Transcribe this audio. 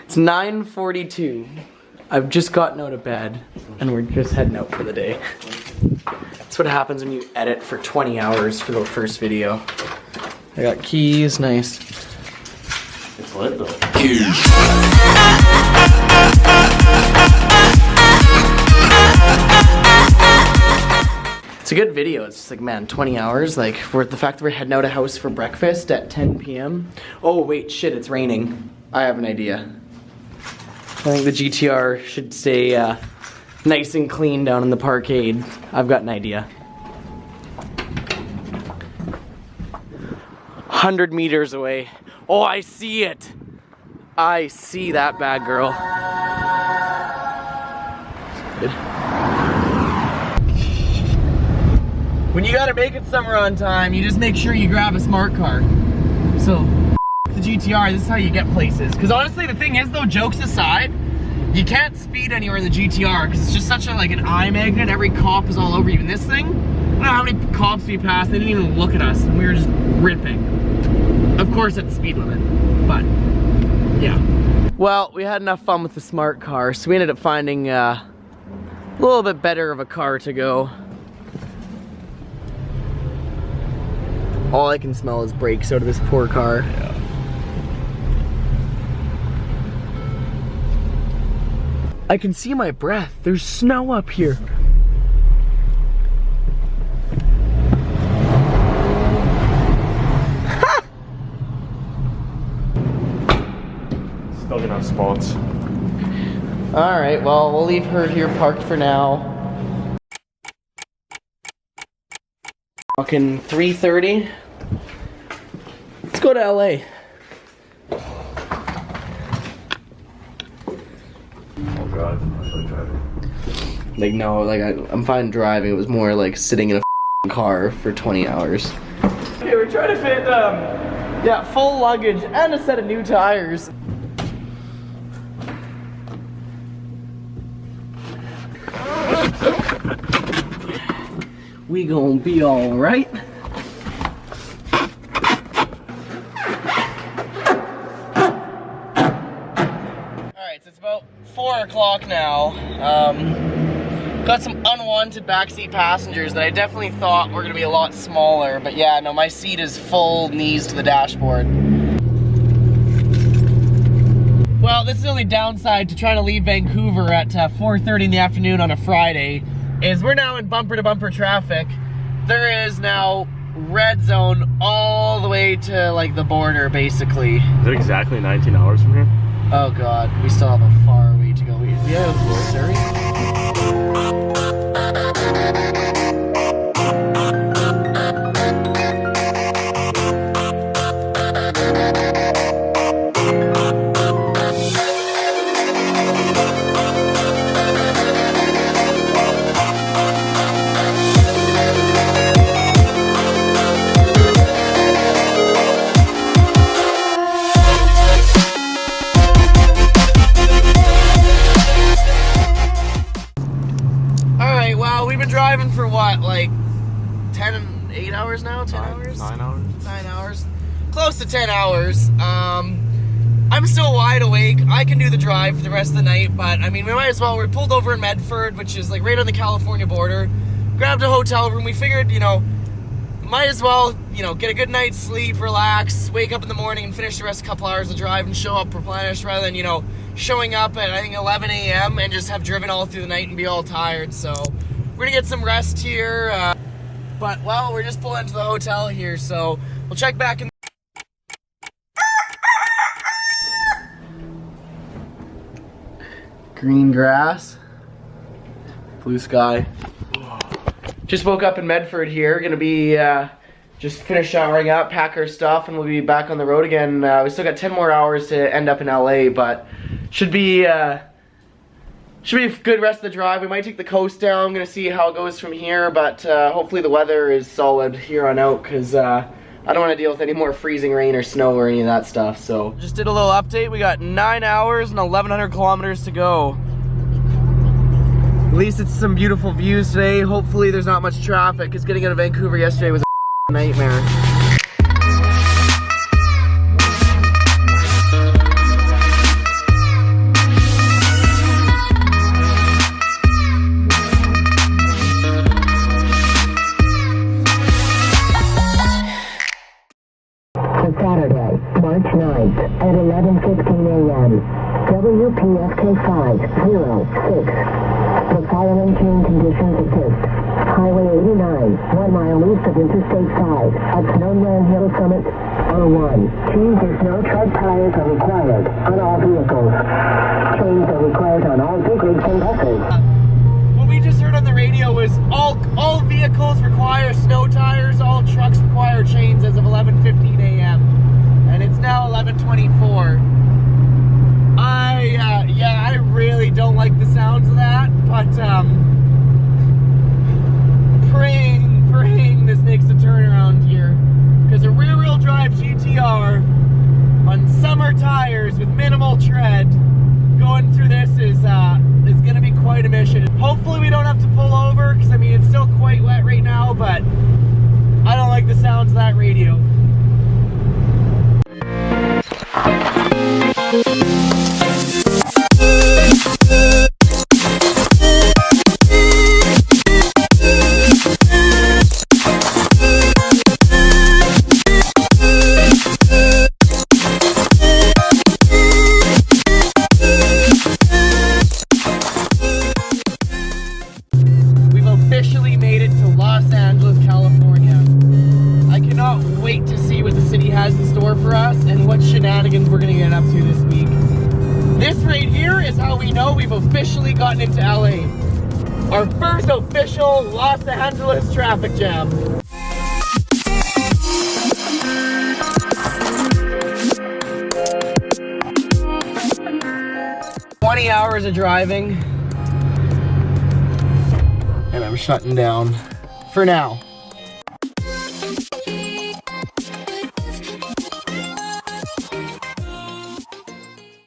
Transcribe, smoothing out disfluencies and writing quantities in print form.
It's 9:42. I've just gotten out of bed and we're just heading out for the day. That's what happens when you edit for 20 hours for the first video. I got keys, nice. It's lit though. It's a good video. It's just like, man, 20 hours. Like, the fact that we're heading out of house for breakfast at 10 p.m. Oh, wait, shit, it's raining. I have an idea. I think the GTR should stay nice and clean down in the parkade. I've got an idea. 100 meters away. Oh, I see it. I see that bad girl. Good. When you gotta make it somewhere on time, you just make sure you grab a smart car. So, the GTR, this is how you get places. Because honestly, the thing is though, jokes aside, you can't speed anywhere in the GTR because it's just such a, like an eye magnet. Every cop is all over you. And this thing, I don't know how many cops we passed, they didn't even look at us and we were just ripping. Of course at the speed limit, but yeah. Well, we had enough fun with the smart car, so we ended up finding a little bit better of a car to go. All I can smell is brakes out of this poor car. Yeah. I can see my breath. There's snow up here. Still gonna have spots. Alright, well, we'll leave her here parked for now. Fucking 3:30. Let's go to LA. Oh god, I'm so driving. Like, no, like, I'm fine driving. It was more like sitting in a car for 20 hours. Okay, we're trying to fit, yeah, full luggage and a set of new tires. We gonna be all right. Alright, so it's about 4 o'clock now. Got some unwanted backseat passengers that I definitely thought were gonna be a lot smaller, but yeah, no, my seat is full knees to the dashboard. Well, this is the only downside to trying to leave Vancouver at 4:30 in the afternoon on a Friday, is we're now in bumper-to-bumper traffic. There is now red zone all the way to like the border, basically. Is it exactly 19 hours from here? Oh god, we still have a far way to go. We have Missouri. Driving for what, like 8 hours now? 10 hours? 9 hours. 9 hours. Close to 10 hours. I'm still wide awake. I can do the drive for the rest of the night, but I mean, we might as well. We pulled over in Medford, which is like right on the California border. Grabbed a hotel room. We figured, you know, might as well, you know, get a good night's sleep, relax, wake up in the morning and finish the rest of a couple hours of drive and show up replenished rather than, you know, showing up at, I think, 11 a.m. and just have driven all through the night and be all tired. So we're gonna get some rest here, but well, we're just pulling into the hotel here, so we'll check back in. Green grass, blue sky. Just woke up in Medford here, gonna be just finish showering up, pack our stuff, and we'll be back on the road again. We still got 10 more hours to end up in LA, but should be a good rest of the drive. We might take the coast down. I'm gonna see how it goes from here, but hopefully the weather is solid here on out, because I don't want to deal with any more freezing rain or snow or any of that stuff. So just did a little update. We got 9 hours and 1,100 kilometers to go. At least it's some beautiful views today. Hopefully there's not much traffic, because getting out of Vancouver yesterday was a nightmare. a.m. WPFK 506. The following chain conditions exist. Highway 89, 1 mile east of Interstate 5, at Snowman Hill Summit, R1. Changes no tread tires are required on all vehicles. Chains are required on all big rigs and buses. What we just heard on the radio was all vehicles require snow tires, all trucks require chains as of 11:15 a.m. and it's now 11:24. I really don't like the sounds of that, but praying this makes a turnaround here, because a rear-wheel drive GTR on summer tires with minimal tread going through this is going to be quite a mission. Hopefully we don't have to pull over, because I mean it's still quite wet right now, but I don't like the sounds of that radio. Officially made it to Los Angeles, California. I cannot wait to see what the city has in store for us and what shenanigans we're gonna get up to this week. This right here is how we know we've officially gotten into LA. Our first official Los Angeles traffic jam. "20 hours of driving, and I'm shutting down for now."